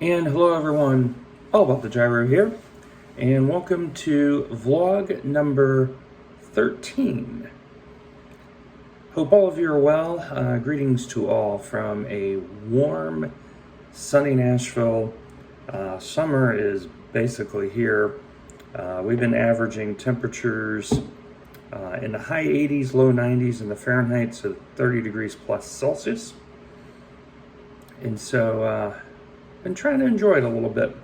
And hello everyone, all about the gyro here, and welcome to vlog number 13. Hope all of you are well. Greetings to all from a warm, sunny Nashville. Summer is basically here. We've been averaging temperatures in the high 80s, low 90s in the Fahrenheit, so 30 degrees plus Celsius. And so, been trying to enjoy it a little bit.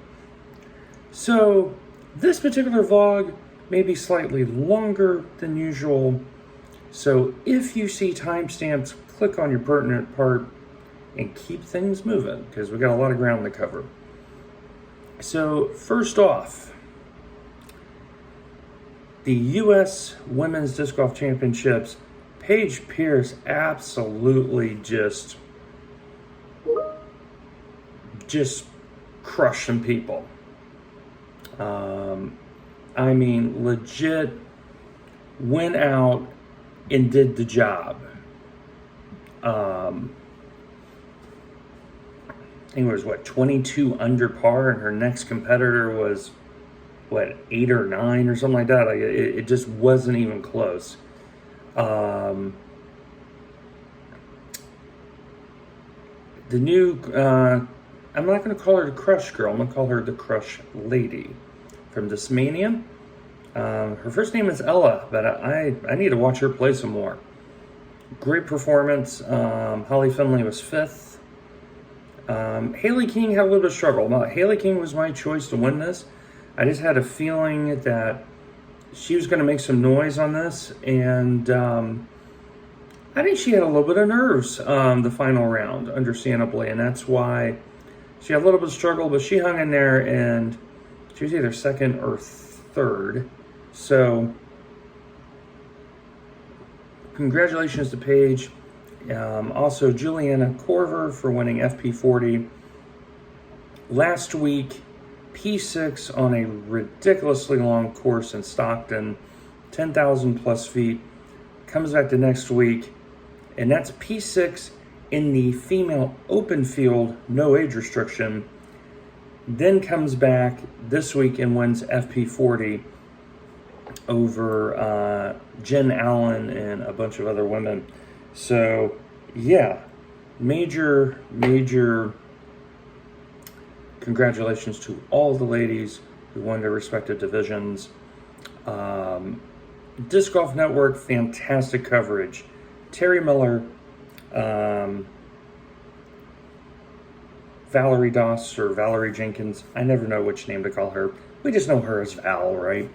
So this particular vlog may be slightly longer than usual. So if you see timestamps, click on your pertinent part and keep things moving because we got a lot of ground to cover. So first off, the US Women's Disc Golf Championships, Paige Pierce absolutely just crushing people. I mean, legit went out and did the job. I think it was, 22 under par, and her next competitor was, 8 or 9 or something like that. It just wasn't even close. The new... I'm not going to call her the Crush Girl. I'm going to call her the Crush Lady from Discmania. Her first name is Ella, but I need to watch her play some more. Great performance. Holly Finley was 5th. Haley King had a little bit of struggle. Now, Haley King was my choice to win this. I just had a feeling that she was going to make some noise on this, and I think she had a little bit of nerves the final round, understandably, and that's why she had a little bit of struggle, but she hung in there, and she was either 2nd or 3rd. So, congratulations to Paige. Also, Juliana Korver for winning FP40. Last week, P6 on a ridiculously long course in Stockton, 10,000 plus feet. Comes back to next week, and that's P6 in the female open field, no age restriction. Then comes back this week and wins FP40 over Jen Allen and a bunch of other women. So yeah, major congratulations to all the ladies who won their respective divisions. Disc Golf Network, fantastic coverage. Terry Miller, Valerie Doss or Valerie Jenkins, I never know which name to call her. We just know her as Val, right?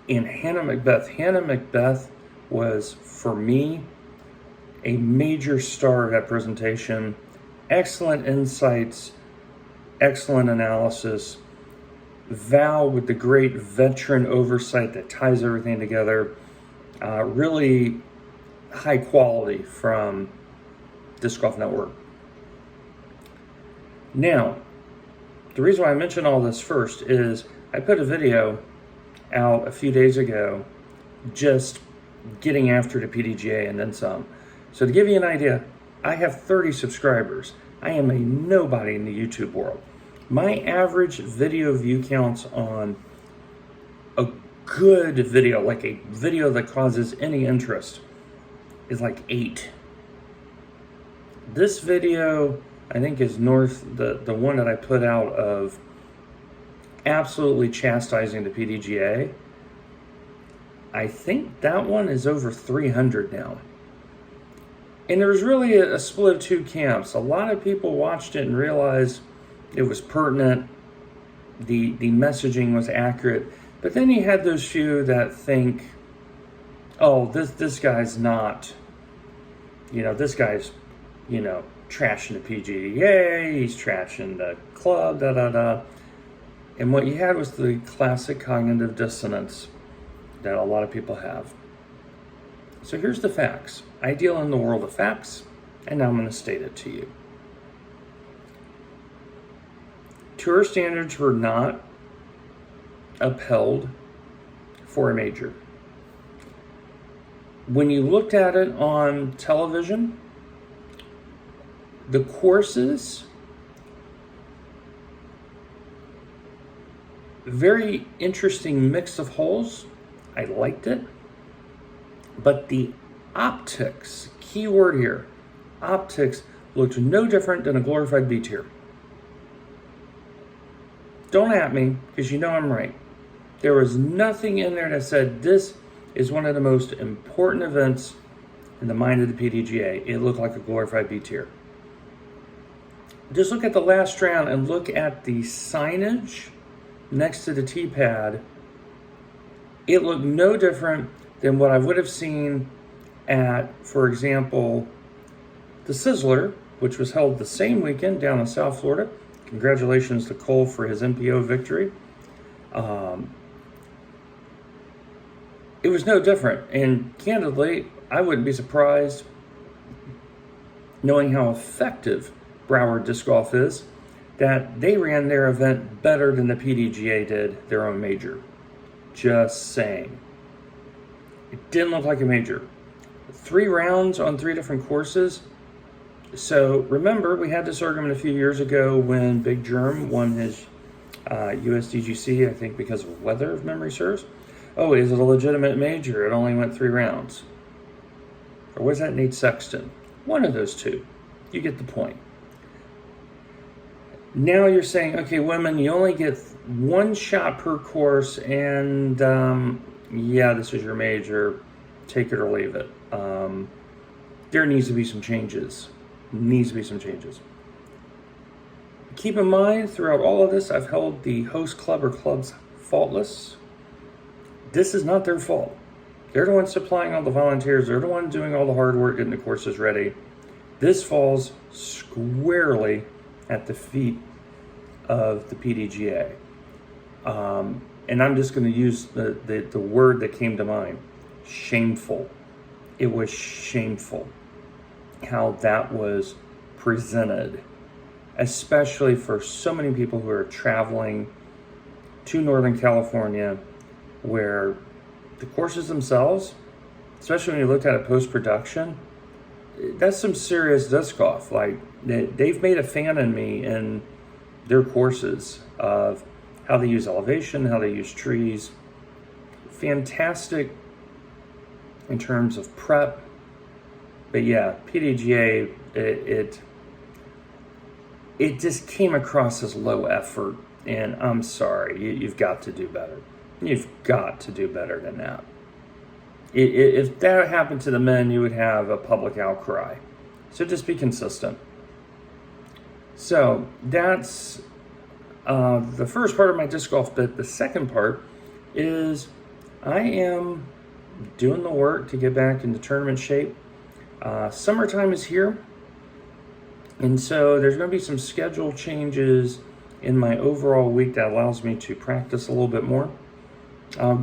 And Hannah Macbeth. Hannah Macbeth was, for me, a major star of that presentation. Excellent insights, excellent analysis. Val with the great veteran oversight that ties everything together. Really high quality from Disc Golf Network. Now, the reason why I mention all this first is I put a video out a few days ago just getting after the PDGA and then some. So to give you an idea, I have 30 subscribers. I am a nobody in the YouTube world. My average video view counts on a good video, like a video that causes any interest, is like 8. This video, I think, is the one that I put out of absolutely chastising the PDGA. I think that one is over 300 now. And there was really a split of 2 camps. A lot of people watched it and realized it was pertinent, the messaging was accurate. But then you had those few that think, oh, this guy's not, this guy's, trashing the PGA, he's trashing the club, da-da-da. And what you had was the classic cognitive dissonance that a lot of people have. So here's the facts. I deal in the world of facts, and now I'm going to state it to you. Tour standards were not upheld for a major. When you looked at it on television, the courses Very interesting mix of holes. I liked it. But the optics, key word here, optics looked no different than a glorified B tier. Don't at me, because you know I'm right. There was nothing in there that said this is one of the most important events in the mind of the PDGA. It looked like a glorified B tier. Just look at the last round and look at the signage next to the T-pad. It looked no different than what I would have seen at, for example, the Sizzler, which was held the same weekend down in South Florida. Congratulations to Cole for his MPO victory. It was no different. And candidly, I wouldn't be surprised, knowing how effective Broward Disc Golf is, that they ran their event better than the PDGA did their own major. Just saying. It didn't look like a major. 3 rounds on 3 different courses. So remember, we had this argument a few years ago when Big Germ won his USDGC, I think because of weather, if memory serves. Oh, is it a legitimate major? It only went 3 rounds. Or was that Nate Sexton? One of those two. You get the point. Now you're saying, okay, women, you only get 1 shot per course, and yeah, this is your major. Take it or leave it. There needs to be some changes. Keep in mind, throughout all of this, I've held the host club or clubs faultless. This is not their fault. They're the ones supplying all the volunteers. They're the ones doing all the hard work, getting the courses ready. This falls squarely at the feet of the PDGA. And I'm just going to use the word that came to mind. Shameful. It was shameful how that was presented, especially for so many people who are traveling to Northern California, where the courses themselves, especially when you look at it post-production, that's some serious disc golf. Like, they've made a fan in me in their courses of how they use elevation, how they use trees. Fantastic in terms of prep. But yeah, PDGA, it just came across as low effort, and I'm sorry, you've got to do better. You've got to do better than that. If that happened to the men, you would have a public outcry. So just be consistent. So that's the first part of my disc golf bit. The second part is I am doing the work to get back into tournament shape. Summertime is here, and so there's going to be some schedule changes in my overall week that allows me to practice a little bit more.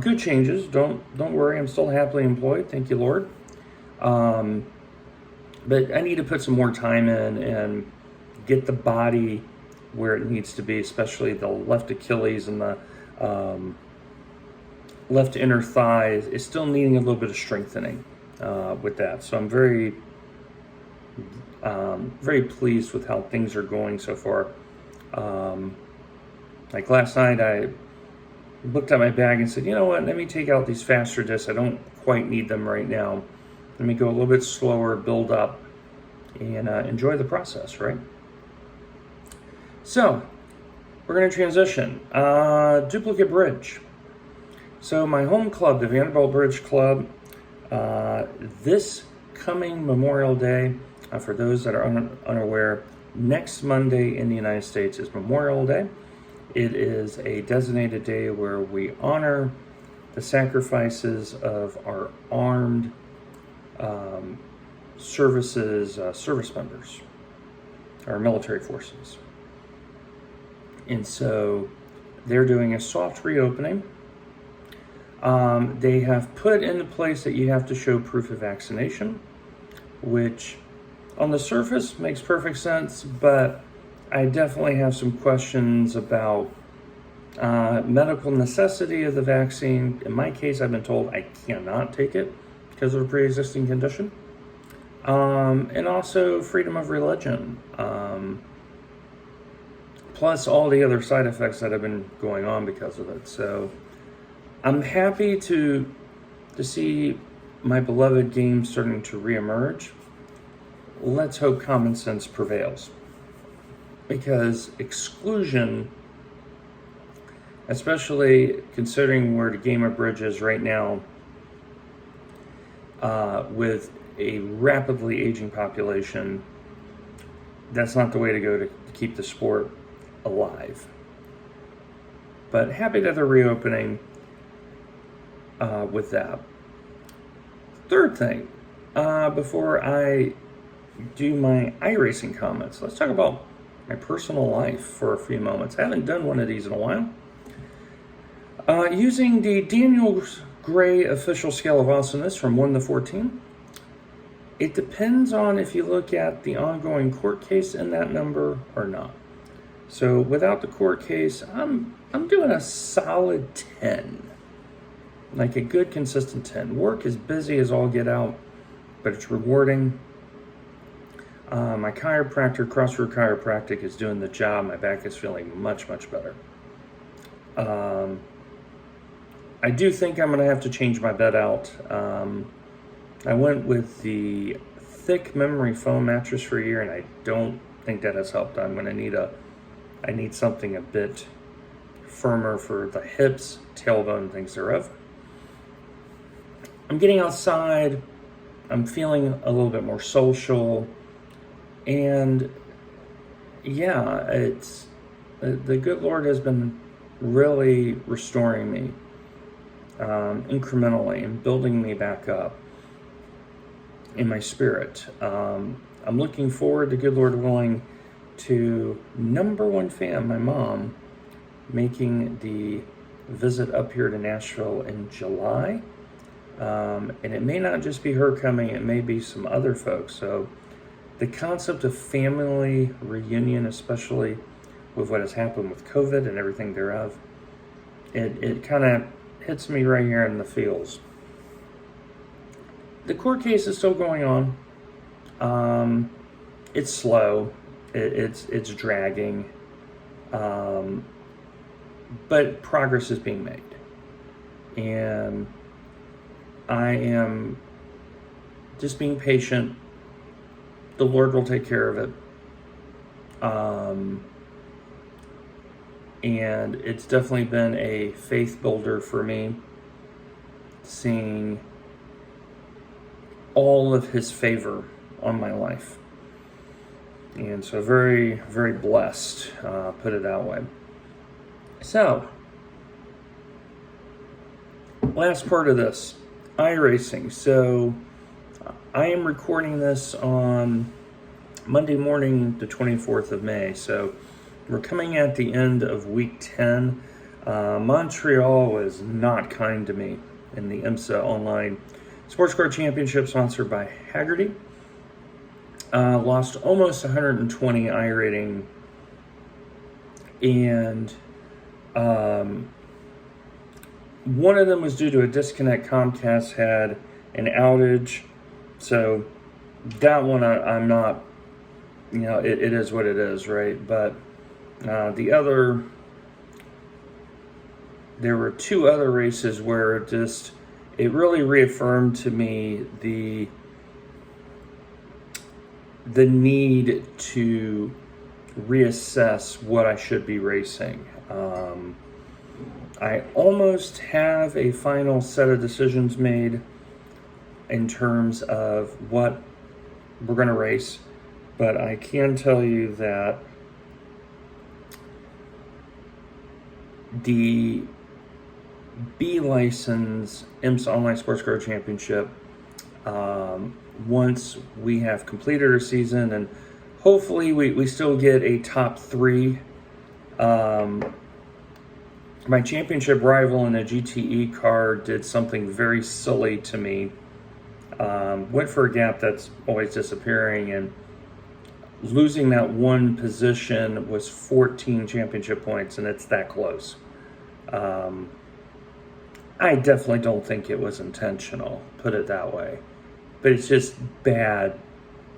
Good changes. Don't worry. I'm still happily employed. Thank you, Lord. But I need to put some more time in and get the body where it needs to be, especially the left Achilles and the left inner thigh is still needing a little bit of strengthening with that. So I'm very pleased with how things are going so far. Like last night, I looked at my bag and said, you know what, let me take out these faster discs. I don't quite need them right now. Let me go a little bit slower, build up, and enjoy the process, right? So, we're going to transition. Duplicate bridge. So my home club, the Vanderbilt Bridge Club, this coming Memorial Day, for those that are unaware, next Monday in the United States is Memorial Day. It is a designated day where we honor the sacrifices of our armed service members, our military forces. And so they're doing a soft reopening. They have put into place that you have to show proof of vaccination, which on the surface makes perfect sense, but I definitely have some questions about medical necessity of the vaccine. In my case, I've been told I cannot take it because of a pre-existing condition. And also freedom of religion. plus all the other side effects that have been going on because of it. So I'm happy to see my beloved game starting to reemerge. Let's hope common sense prevails, because exclusion, especially considering where the game of bridge is right now, with a rapidly aging population, that's not the way to go to keep the sport alive. But happy that they're reopening with that. Third thing, before I do my iRacing comments, let's talk about my personal life for a few moments. I haven't done one of these in a while. Using the Daniel Gray official scale of awesomeness from 1 to 14, it depends on if you look at the ongoing court case in that number or not. So without the court case, I'm doing a solid 10. Like a good consistent 10. Work is busy as all get out, but it's rewarding. My chiropractor, CrossRoad Chiropractic, is doing the job. My back is feeling much, much better. I do think I'm going to have to change my bed out. I went with the thick memory foam mattress for a year, and I don't think that has helped. I'm going to need something a bit firmer for the hips, tailbone, things thereof. I'm getting outside. I'm feeling a little bit more social. And yeah, it's the good Lord has been really restoring me incrementally and building me back up in my spirit. I'm looking forward to, good Lord willing, to number one fan, my mom, making the visit up here to Nashville in July. And it may not just be her coming, it may be some other folks. So the concept of family reunion, especially with what has happened with COVID and everything thereof, it kind of hits me right here in the feels. The court case is still going on. It's slow. It's dragging. But progress is being made. And I am just being patient. The Lord will take care of it. And it's definitely been a faith builder for me, seeing all of his favor on my life. And so very, very blessed, put it that way. So, last part of this, iRacing. So, I am recording this on Monday morning, the 24th of May. So, we're coming at the end of week 10. Montreal was not kind to me in the IMSA Online Sports Car Championship, sponsored by Haggerty. Lost almost 120 iRating, and one of them was due to a disconnect. Comcast had an outage, so that one I'm not, it is what it is, right? But the other, there were two other races where it really reaffirmed to me the need to reassess what I should be racing. I almost have a final set of decisions made in terms of what we're going to race, but I can tell you that the B license IMSA Online Sports Car Championship, once we have completed our season, and hopefully we still get a top 3. My championship rival in a GTE car did something very silly to me. Went for a gap that's always disappearing, and losing that one position was 14 championship points, and it's that close. I definitely don't think it was intentional, put it that way. But it's just bad,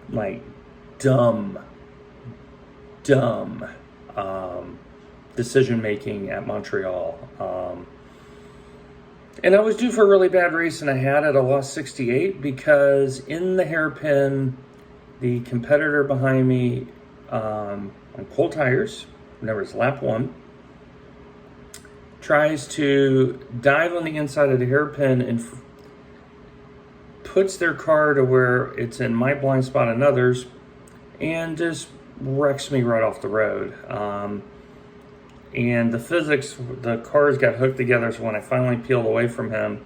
like dumb decision making at Montreal. And I was due for a really bad race, and I had it. I lost 68 because in the hairpin, the competitor behind me on cold tires, whenever it's lap 1, tries to dive on the inside of the hairpin and puts their car to where it's in my blind spot and others, and just wrecks me right off the road. And the physics, the cars got hooked together, so when I finally peeled away from him,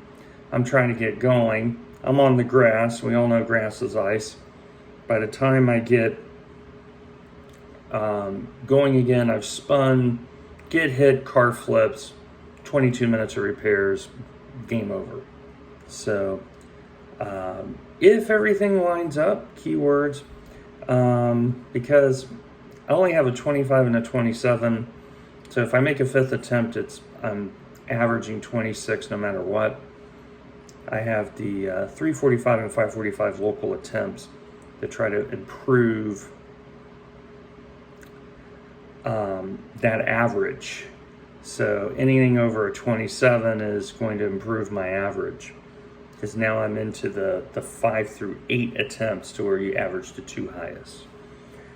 I'm trying to get going. I'm on the grass. We all know grass is ice. By the time I get going again, I've spun, get hit, car flips, 22 minutes of repairs, game over. So if everything lines up, keywords, because I only have a 25 and a 27, so if I make a 5th attempt, I'm averaging 26 no matter what. I have the 345 and 545 local attempts to try to improve that average. So anything over a 27 is going to improve my average, because now I'm into the 5 through 8 attempts to where you average the 2 highest.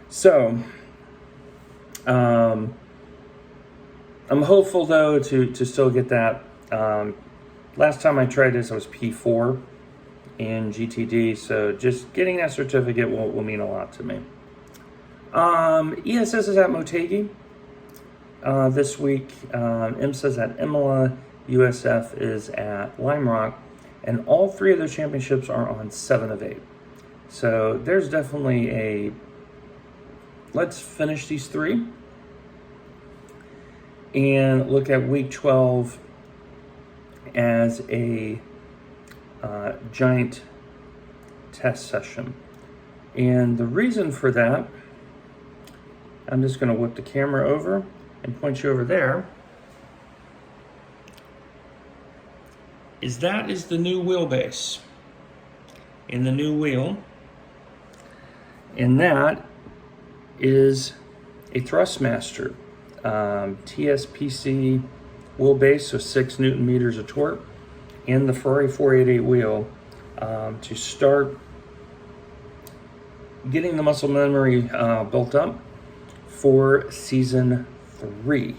So I'm hopeful though to still get that. Last time I tried this, I was P4 in GTD, so just getting that certificate will mean a lot to me. ESS is at Motegi this week. IMSA is at Imola. USF is at Lime Rock. And all 3 of those championships are on 7 of 8. So there's definitely a, let's finish these 3 and look at week 12 as a giant test session. And the reason for that, I'm just going to whip the camera over and point you over there, is the new wheelbase in the new wheel. And that is a Thrustmaster TSPC wheelbase, so 6 Newton meters of torque, and the Ferrari 488 wheel to start getting the muscle memory built up for season 3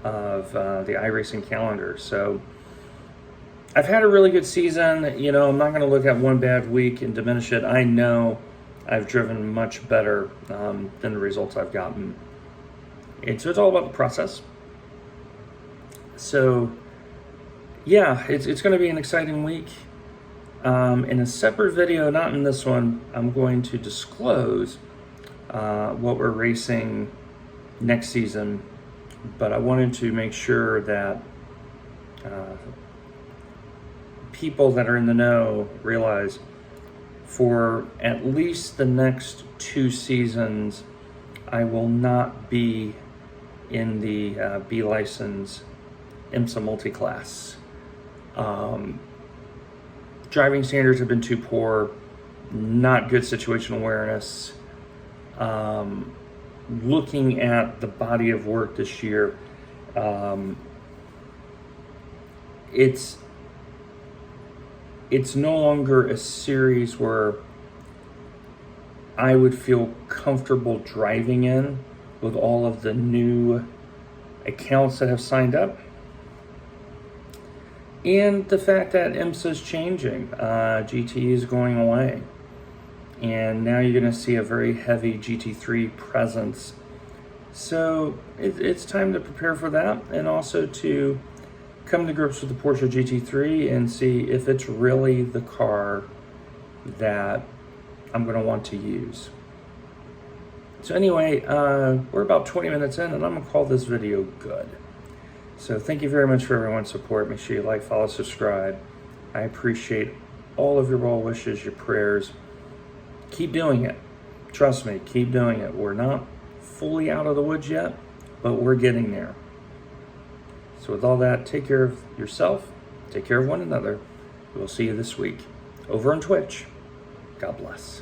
of the iRacing calendar. So I've had a really good season. You know, I'm not going to look at one bad week and diminish it. I know I've driven much better than the results I've gotten. And so it's all about the process. So yeah, it's going to be an exciting week. In a separate video, not in this one, I'm going to disclose what we're racing next season, but I wanted to make sure that people that are in the know realize for at least the next 2 seasons, I will not be in the B license IMSA multi-class. Driving standards have been too poor, not good situational awareness. Looking at the body of work this year, it's no longer a series where I would feel comfortable driving in with all of the new accounts that have signed up. And the fact that IMSA is changing, GT is going away. And now you're going to see a very heavy GT3 presence. So it's time to prepare for that, and also to come to grips with the Porsche GT3 and see if it's really the car that I'm going to want to use. So anyway, we're about 20 minutes in, and I'm going to call this video good. So thank you very much for everyone's support. Make sure you like, follow, subscribe. I appreciate all of your well wishes, your prayers. Keep doing it. Trust me, keep doing it. We're not fully out of the woods yet, but we're getting there. So with all that, take care of yourself, take care of one another. We'll see you this week over on Twitch. God bless.